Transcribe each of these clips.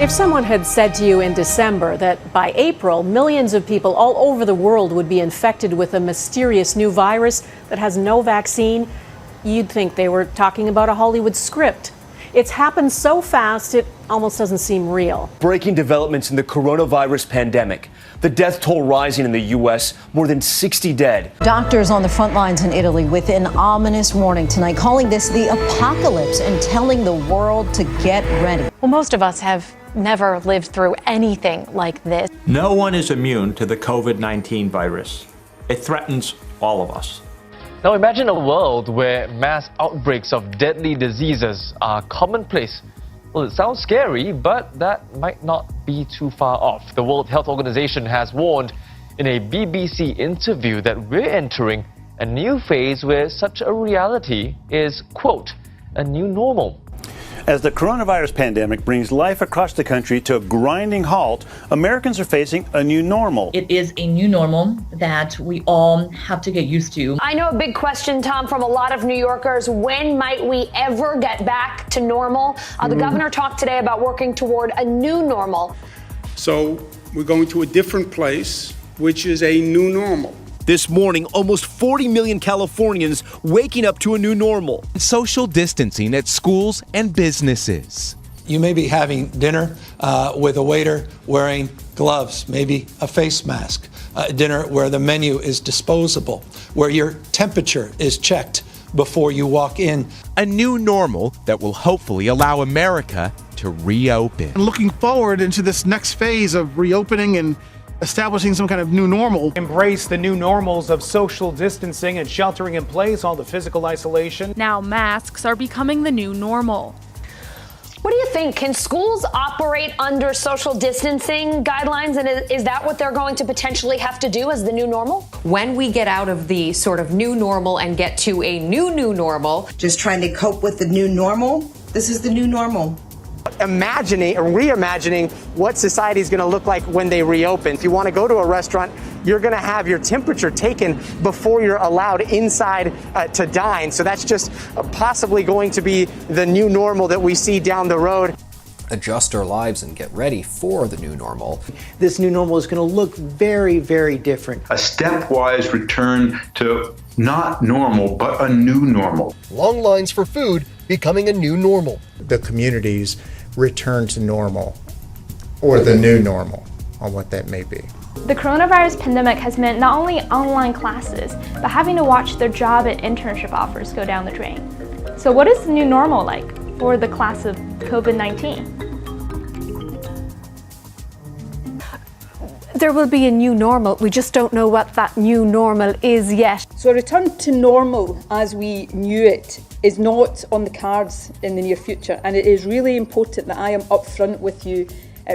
If someone had said to you in December that by April, millions of people all over the world would be infected with a mysterious new virus that has no vaccine, you'd think they were talking about a Hollywood script. It's happened so fast, it almost doesn't seem real. Breaking developments in the coronavirus pandemic. The death toll rising in the U.S., more than 60 dead. Doctors on the front lines in Italy with an ominous warning tonight, calling this the apocalypse and telling the world to get ready. Well, most of us have never lived through anything like this. No one is immune to the COVID-19 virus. It threatens all of us. Now imagine a world where mass outbreaks of deadly diseases are commonplace. Well, it sounds scary, but that might not be too far off. The World Health Organization has warned in a BBC interview that we're entering a new phase where such a reality is, quote, a new normal. As the coronavirus pandemic brings life across the country to a grinding halt, Americans are facing a new normal. It is a new normal that we all have to get used to. I know a big question, Tom, from a lot of New Yorkers. When might we ever get back to normal? The governor talked today about working toward a new normal. So we're going to a different place, which is a new normal. This morning, almost 40 million Californians waking up to a new normal. Social distancing at schools and businesses. You may be having dinner with a waiter wearing gloves, maybe a face mask. Dinner where the menu is disposable, where your temperature is checked before you walk in. A new normal that will hopefully allow America to reopen. Looking forward into this next phase of reopening and establishing some kind of new normal. Embrace the new normals of social distancing and sheltering in place, all the physical isolation. Now masks are becoming the new normal. What do you think? Can schools operate under social distancing guidelines? And is that what they're going to potentially have to do as the new normal? When we get out of the sort of new normal and get to a new normal. Just trying to cope with the new normal. This is the new normal. Imagining or reimagining what society is going to look like when they reopen. If you want to go to a restaurant, you're going to have your temperature taken before you're allowed inside to dine. So that's just possibly going to be the new normal that we see down the road. Adjust our lives and get ready for the new normal. This new normal is going to look very, very different. A stepwise return to not normal, but a new normal. Long lines for food becoming a new normal. The communities return to normal, or the new normal, on what that may be. The coronavirus pandemic has meant not only online classes, but having to watch their job and internship offers go down the drain. So what is the new normal like for the class of COVID-19? There will be a new normal. We just don't know what that new normal is yet. So a return to normal as we knew it is not on the cards in the near future. And it is really important that I am upfront with you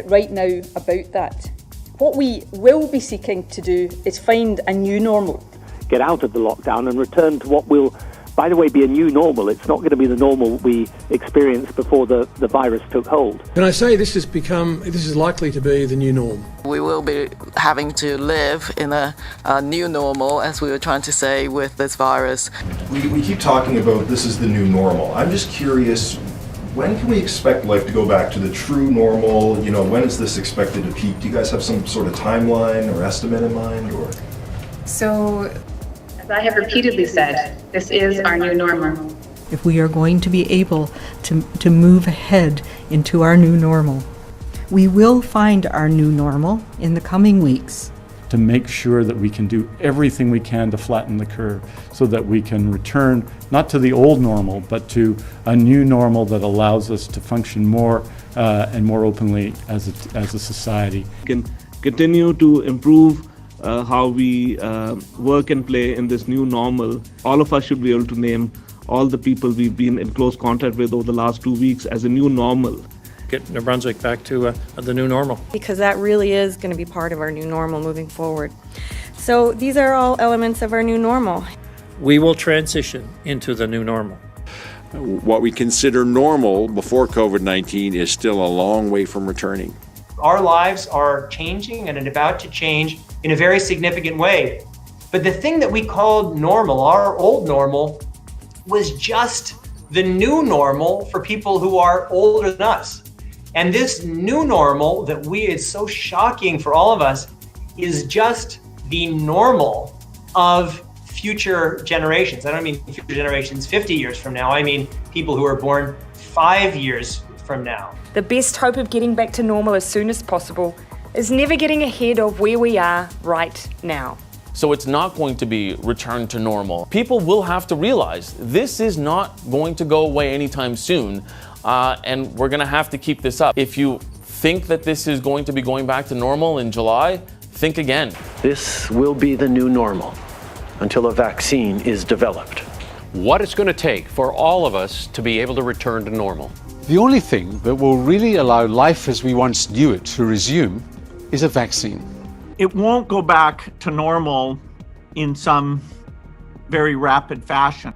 right now about that. What we will be seeking to do is find a new normal. Get out of the lockdown and return to what will, by the way, be a new normal. It's not going to be the normal we experienced before the virus took hold. Can I say this is likely to be the new norm? We will be having to live in a new normal, as we were trying to say, with this virus. We keep talking about this is the new normal. I'm just curious, when can we expect life to go back to the true normal? You know, when is this expected to peak? Do you guys have some sort of timeline or estimate in mind? Or So, as I have repeatedly said, this is our new normal. If we are going to be able to move ahead into our new normal, we will find our new normal in the coming weeks. To make sure that we can do everything we can to flatten the curve so that we can return not to the old normal, but to a new normal that allows us to function more and more openly as a society. We can continue to improve how we work and play in this new normal. All of us should be able to name all the people we've been in close contact with over the last 2 weeks as a new normal. Get New Brunswick back to the new normal. Because that really is going to be part of our new normal moving forward. So these are all elements of our new normal. We will transition into the new normal. what we consider normal before COVID-19 is still a long way from returning. Our lives are changing and about to change in a very significant way. But the thing that we called normal, our old normal, was just the new normal for people who are older than us. And this new normal that is so shocking for all of us is just the normal of future generations. I don't mean future generations 50 years from now. I mean people who are born 5 years from now. The best hope of getting back to normal as soon as possible is never getting ahead of where we are right now. So it's not going to be returned to normal. People will have to realize this is not going to go away anytime soon, and we're gonna have to keep this up. If you think that this is going to be going back to normal in July, think again. This will be the new normal until a vaccine is developed. What it's going to take for all of us to be able to return to normal. The only thing that will really allow life as we once knew it to resume is a vaccine. It won't go back to normal in some very rapid fashion.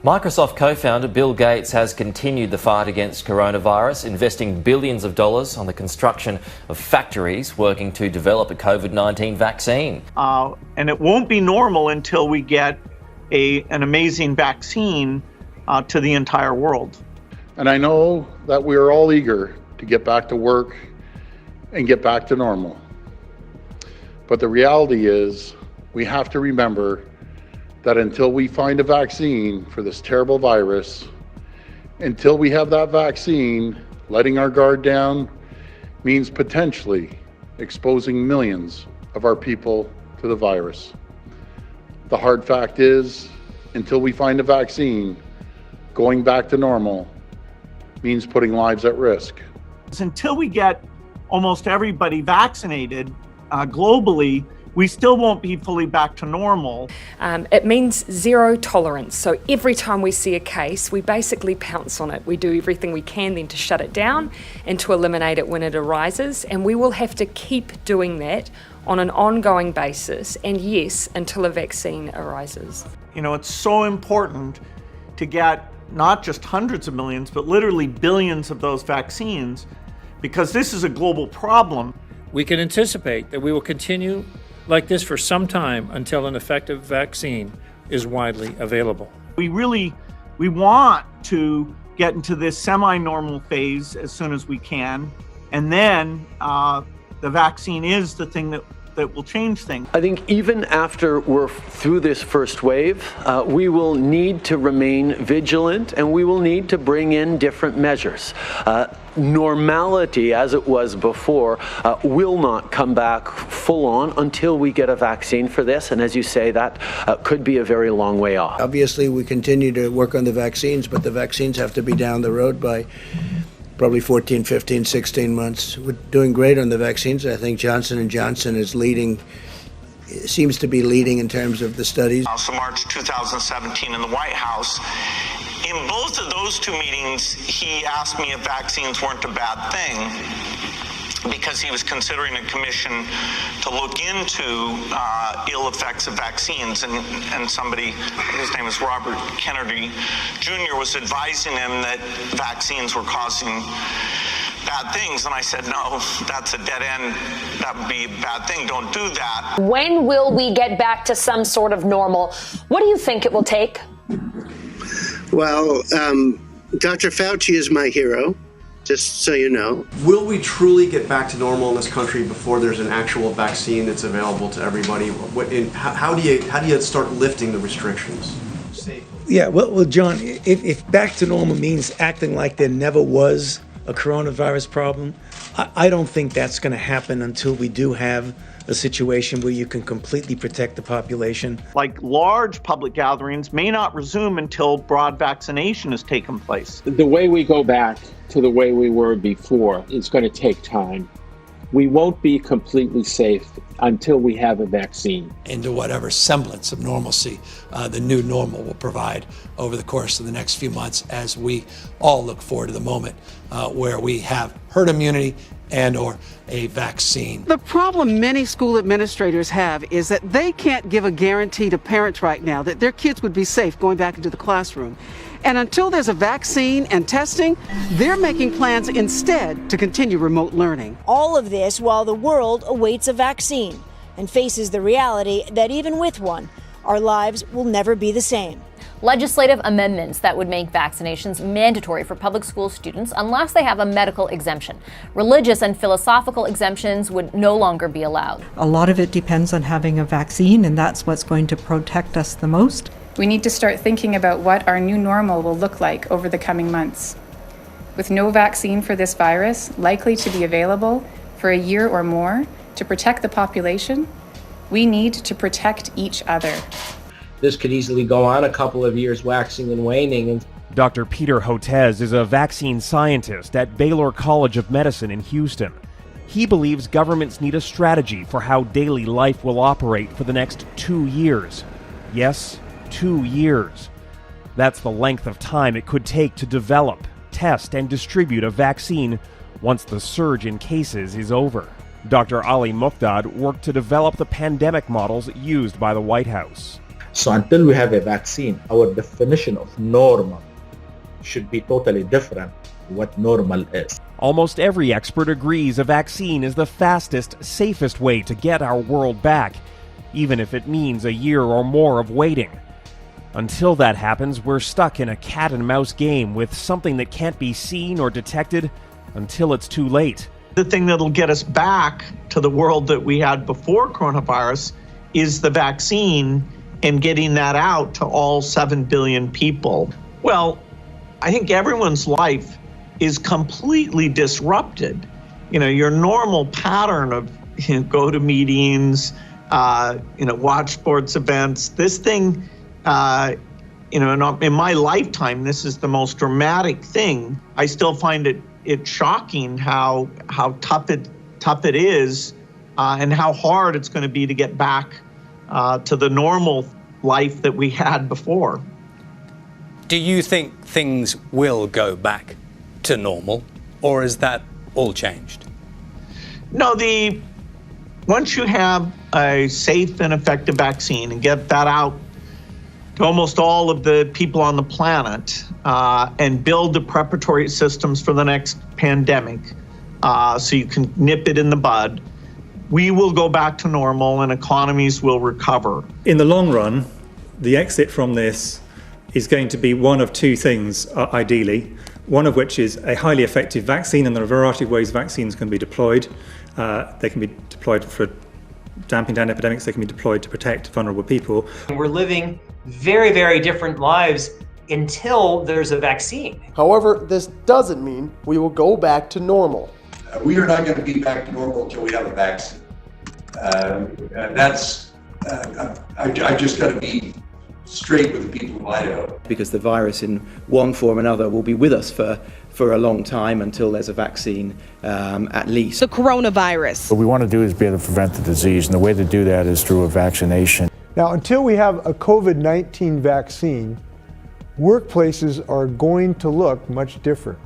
Microsoft co-founder Bill Gates has continued the fight against coronavirus, investing billions of dollars on the construction of factories working to develop a COVID-19 vaccine. And it won't be normal until we get an amazing vaccine to the entire world. And I know that we are all eager to get back to work and get back to normal. But the reality is, we have to remember that until we find a vaccine for this terrible virus, until we have that vaccine, letting our guard down means potentially exposing millions of our people to the virus. The hard fact is, until we find a vaccine, going back to normal means putting lives at risk. Until we get almost everybody vaccinated globally, we still won't be fully back to normal. It means zero tolerance. So every time we see a case, we basically pounce on it. We do everything we can then to shut it down and to eliminate it when it arises. And we will have to keep doing that on an ongoing basis. And yes, until a vaccine arises. You know, it's so important to get not just hundreds of millions, but literally billions of those vaccines, because this is a global problem. We can anticipate that we will continue like this for some time until an effective vaccine is widely available. We want to get into this semi-normal phase as soon as we can, and then the vaccine is the thing that will change things. I think even after we're through this first wave, we will need to remain vigilant, and we will need to bring in different measures. Normality, as it was before, will not come back full on until we get a vaccine for this. And as you say, that could be a very long way off. Obviously, we continue to work on the vaccines, but the vaccines have to be down the road by probably 14, 15, 16 months. We're doing great on the vaccines. I think Johnson & Johnson is leading, seems to be leading in terms of the studies. Also March 2017 in the White House. In both of those two meetings, he asked me if vaccines weren't a bad thing, because he was considering a commission to look into ill effects of vaccines, and somebody, his name is Robert Kennedy Jr., was advising him that vaccines were causing bad things, and I said, no, that's a dead end. That would be a bad thing. Don't do that. When will we get back to some sort of normal? What do you think it will take? Well, Dr. Fauci is my hero, just so you know. Will we truly get back to normal in this country before there's an actual vaccine that's available to everybody? How do you start lifting the restrictions? Yeah, well, John, if back to normal means acting like there never was a coronavirus problem, I don't think that's going to happen until we do have a situation where you can completely protect the population. Like large public gatherings may not resume until broad vaccination has taken place. The way we go back to the way we were before is going to take time. We won't be completely safe until we have a vaccine. Into whatever semblance of normalcy the new normal will provide over the course of the next few months, as we all look forward to the moment where we have herd immunity and or a vaccine. The problem many school administrators have is that they can't give a guarantee to parents right now that their kids would be safe going back into the classroom. And until there's a vaccine and testing, they're making plans instead to continue remote learning. All of this while the world awaits a vaccine and faces the reality that even with one, our lives will never be the same. Legislative amendments that would make vaccinations mandatory for public school students unless they have a medical exemption. Religious and philosophical exemptions would no longer be allowed. A lot of it depends on having a vaccine, and that's what's going to protect us the most. We need to start thinking about what our new normal will look like over the coming months. With no vaccine for this virus likely to be available for a year or more to protect the population, we need to protect each other. This could easily go on a couple of years, waxing and waning. Dr. Peter Hotez is a vaccine scientist at Baylor College of Medicine in Houston. He believes governments need a strategy for how daily life will operate for the next 2 years. Yes, 2 years. That's the length of time it could take to develop, test, and distribute a vaccine once the surge in cases is over. Dr. Ali Muqdad worked to develop the pandemic models used by the White House. So until we have a vaccine, our definition of normal should be totally different from what normal is. Almost every expert agrees a vaccine is the fastest, safest way to get our world back, even if it means a year or more of waiting. Until that happens, we're stuck in a cat and mouse game with something that can't be seen or detected until it's too late. The thing that'll get us back to the world that we had before coronavirus is the vaccine and getting that out to all 7 billion people. Well, I think everyone's life is completely disrupted. Your normal pattern of go to meetings, watch sports events. This thing, in my lifetime, this is the most dramatic thing. I still find it shocking how tough it is, and how hard it's going to be to get back to the normal life that we had before. Do you think things will go back to normal, or is that all changed? No, once you have a safe and effective vaccine and get that out to almost all of the people on the planet, and build the preparatory systems for the next pandemic, so you can nip it in the bud, we will go back to normal and economies will recover. In the long run, the exit from this is going to be one of two things, ideally. One of which is a highly effective vaccine, and there are a variety of ways vaccines can be deployed. They can be deployed for damping down epidemics, they can be deployed to protect vulnerable people. We're living very, very different lives until there's a vaccine. However, this doesn't mean we will go back to normal. We are not going to be back to normal until we have a vaccine. I just got to be straight with the people of Idaho. Because the virus in one form or another will be with us for a long time until there's a vaccine, at least. The coronavirus. What we want to do is be able to prevent the disease, and the way to do that is through a vaccination. Now, until we have a COVID-19 vaccine, workplaces are going to look much different.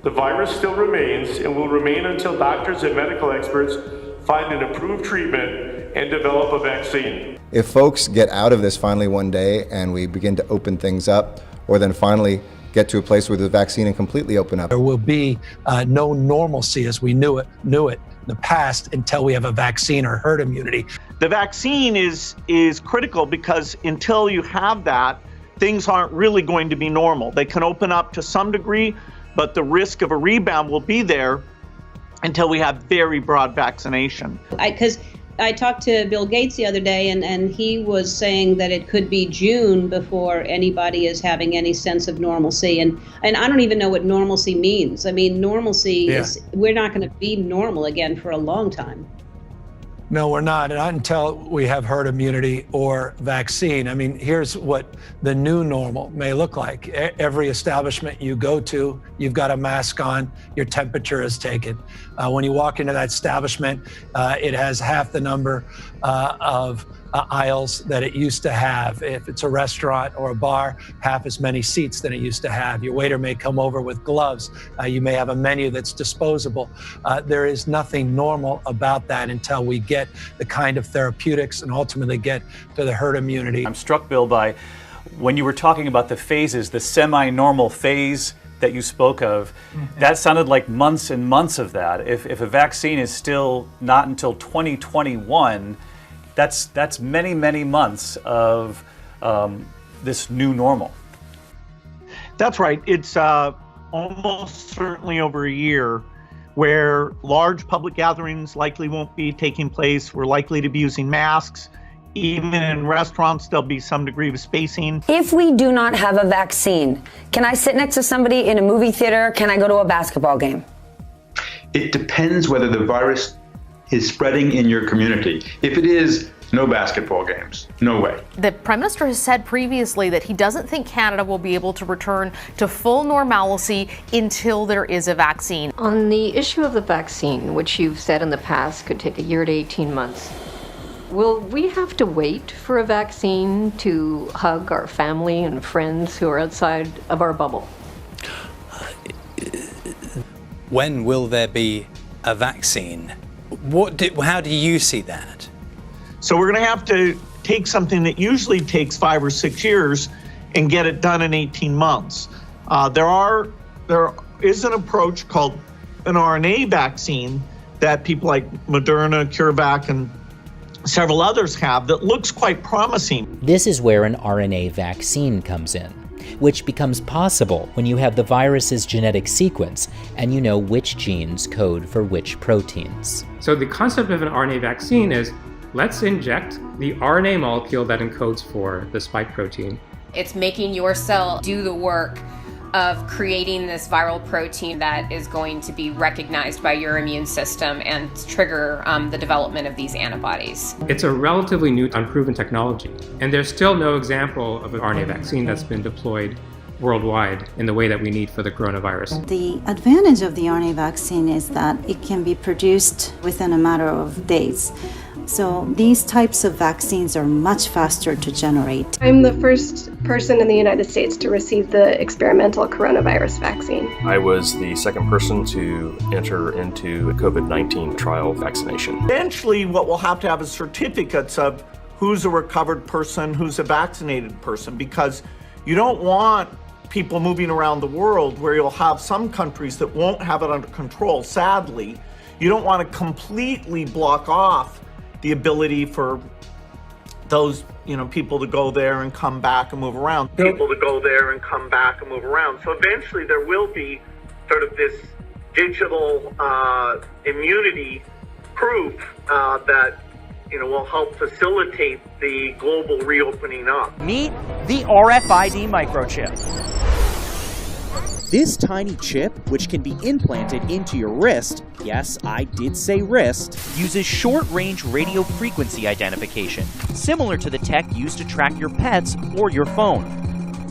The virus still remains and will remain until doctors and medical experts find an approved treatment and develop a vaccine. If folks get out of this finally one day and we begin to open things up, or then finally get to a place where the vaccine and completely open up. There will be no normalcy as we knew it in the past until we have a vaccine or herd immunity. The vaccine is critical because until you have that, things aren't really going to be normal. They can open up to some degree, but the risk of a rebound will be there until we have very broad vaccination. Because I talked to Bill Gates the other day, and he was saying that it could be June before anybody is having any sense of normalcy. And I don't even know what normalcy means. I mean, normalcy is, we're not going to be normal again for a long time. No, we're not until we have herd immunity or vaccine. I mean, here's what the new normal may look like. Every establishment you go to, you've got a mask on, your temperature is taken. When you walk into that establishment, it has half the number of aisles that it used to have. If it's a restaurant or a bar, half as many seats than it used to have. Your waiter may come over with gloves. You may have a menu that's disposable. There is nothing normal about that until we get the kind of therapeutics and ultimately get to the herd immunity. I'm struck, Bill, by when you were talking about the phases, the semi-normal phase that you spoke of, that sounded like months and months of that. If a vaccine is still not until 2021, that's many, many months of this new normal. That's right. It's almost certainly over a year where large public gatherings likely won't be taking place. We're likely to be using masks. Even in restaurants, there'll be some degree of spacing. If we do not have a vaccine, can I sit next to somebody in a movie theater? Can I go to a basketball game? It depends whether the virus is spreading in your community. If it is, no basketball games. No way. The Prime Minister has said previously that he doesn't think Canada will be able to return to full normalcy until there is a vaccine. On the issue of the vaccine, which you've said in the past could take a year to 18 months, will we have to wait for a vaccine to hug our family and friends who are outside of our bubble? When will there be a vaccine? How do you see that? So we're going to have to take something that usually takes 5 or 6 years and get it done in 18 months. There is an approach called an RNA vaccine that people like Moderna, CureVac, and several others have that looks quite promising. This is where an RNA vaccine comes in, which becomes possible when you have the virus's genetic sequence and you know which genes code for which proteins. So the concept of an RNA vaccine is, let's inject the RNA molecule that encodes for the spike protein. It's making your cell do the work of creating this viral protein that is going to be recognized by your immune system and trigger the development of these antibodies. It's a relatively new, unproven technology, and there's still no example of an RNA vaccine that's been deployed worldwide in the way that we need for the coronavirus. The advantage of the RNA vaccine is that it can be produced within a matter of days. So these types of vaccines are much faster to generate. I'm the first person in the United States to receive the experimental coronavirus vaccine. I was the second person to enter into a COVID-19 trial vaccination. Eventually, what we'll have to have is certificates of who's a recovered person, who's a vaccinated person, because you don't want people moving around the world where you'll have some countries that won't have it under control. Sadly, you don't want to completely block off the ability for those, people to go there and come back and move around. So eventually there will be sort of this digital immunity proof that will help facilitate the global reopening up. Meet the RFID microchip. This tiny chip, which can be implanted into your wrist, yes, I did say wrist, uses short-range radio frequency identification, similar to the tech used to track your pets or your phone.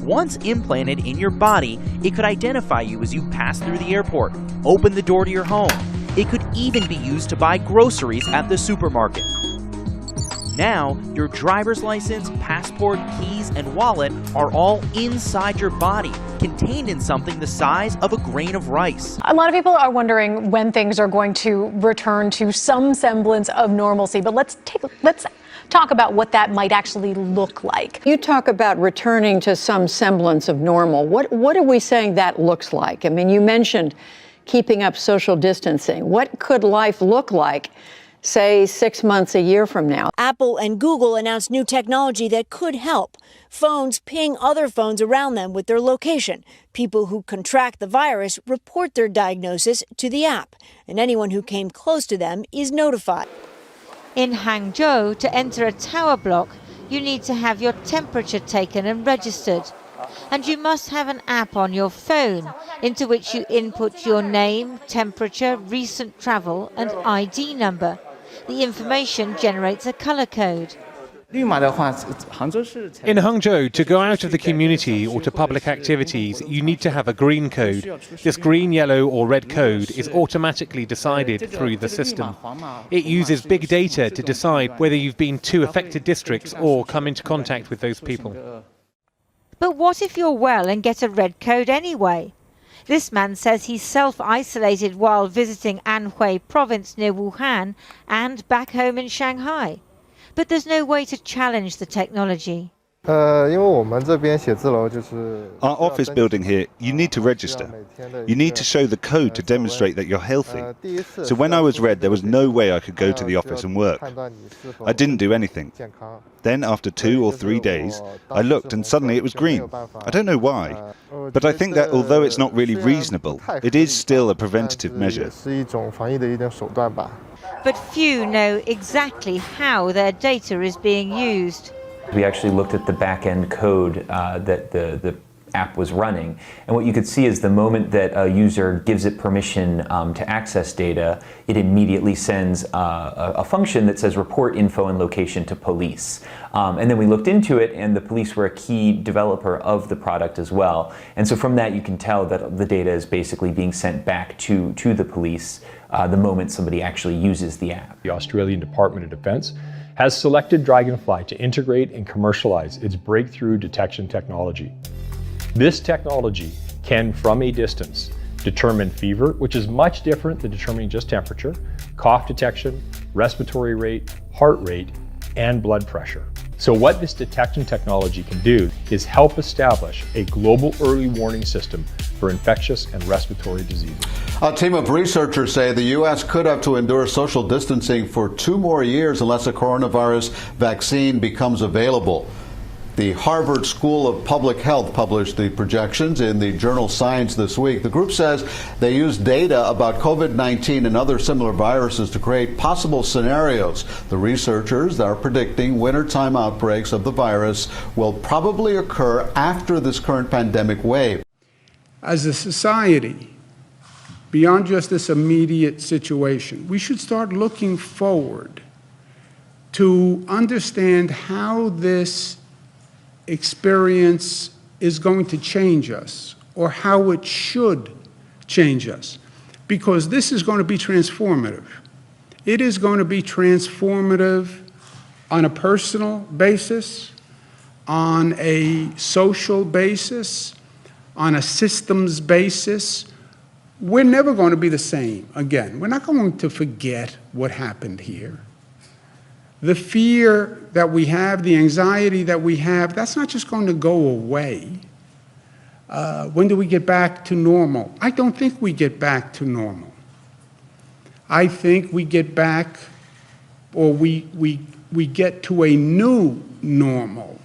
Once implanted in your body, it could identify you as you pass through the airport, open the door to your home. It could even be used to buy groceries at the supermarket. Now, your driver's license, passport, keys, and wallet are all inside your body, contained in something the size of a grain of rice. A lot of people are wondering when things are going to return to some semblance of normalcy, but let's talk about what that might actually look like. You talk about returning to some semblance of normal. What are we saying that looks like? I mean, you mentioned keeping up social distancing. What could life look like, say, 6 months, a year from now? Apple and Google announced new technology that could help. Phones ping other phones around them with their location. People who contract the virus report their diagnosis to the app, and anyone who came close to them is notified. In Hangzhou, to enter a tower block, you need to have your temperature taken and registered. And you must have an app on your phone into which you input your name, temperature, recent travel, and ID number. The information generates a color code. In Hangzhou, to go out of the community or to public activities, you need to have a green code. This green, yellow or red code is automatically decided through the system. It uses big data to decide whether you've been to affected districts or come into contact with those people. But what if you're well and get a red code anyway? This man says he self-isolated while visiting Anhui province near Wuhan and back home in Shanghai. But there's no way to challenge the technology. Our office building here, you need to register. You need to show the code to demonstrate that you're healthy. So when I was red, there was no way I could go to the office and work. I didn't do anything. Then after 2 or 3 days, I looked and suddenly it was green. I don't know why. But I think that although it's not really reasonable, it is still a preventative measure. But few know exactly how their data is being used. We actually looked at the back-end code that the app was running, and what you could see is the moment that a user gives it permission to access data, it immediately sends a function that says report info and location to police. And then we looked into it, and the police were a key developer of the product as well. And so from that you can tell that the data is basically being sent back to the police the moment somebody actually uses the app. The Australian Department of Defence has selected Dragonfly to integrate and commercialize its breakthrough detection technology. This technology can, from a distance, determine fever, which is much different than determining just temperature, cough detection, respiratory rate, heart rate, and blood pressure. So what this detection technology can do is help establish a global early warning system for infectious and respiratory diseases. A team of researchers say the U.S. could have to endure social distancing for 2 more years unless a coronavirus vaccine becomes available. The Harvard School of Public Health published the projections in the journal Science this week. The group says they used data about COVID-19 and other similar viruses to create possible scenarios. The researchers are predicting wintertime outbreaks of the virus will probably occur after this current pandemic wave. As a society, beyond just this immediate situation, we should start looking forward to understand how this experience is going to change us, or how it should change us, because this is going to be transformative. It is going to be transformative on a personal basis, on a social basis, on a systems basis. We're never going to be the same again. We're not going to forget what happened here. The fear that we have, the anxiety that we have, that's not just going to go away. When do we get back to normal? I don't think we get back to normal. I think we get back, or we get to a new normal.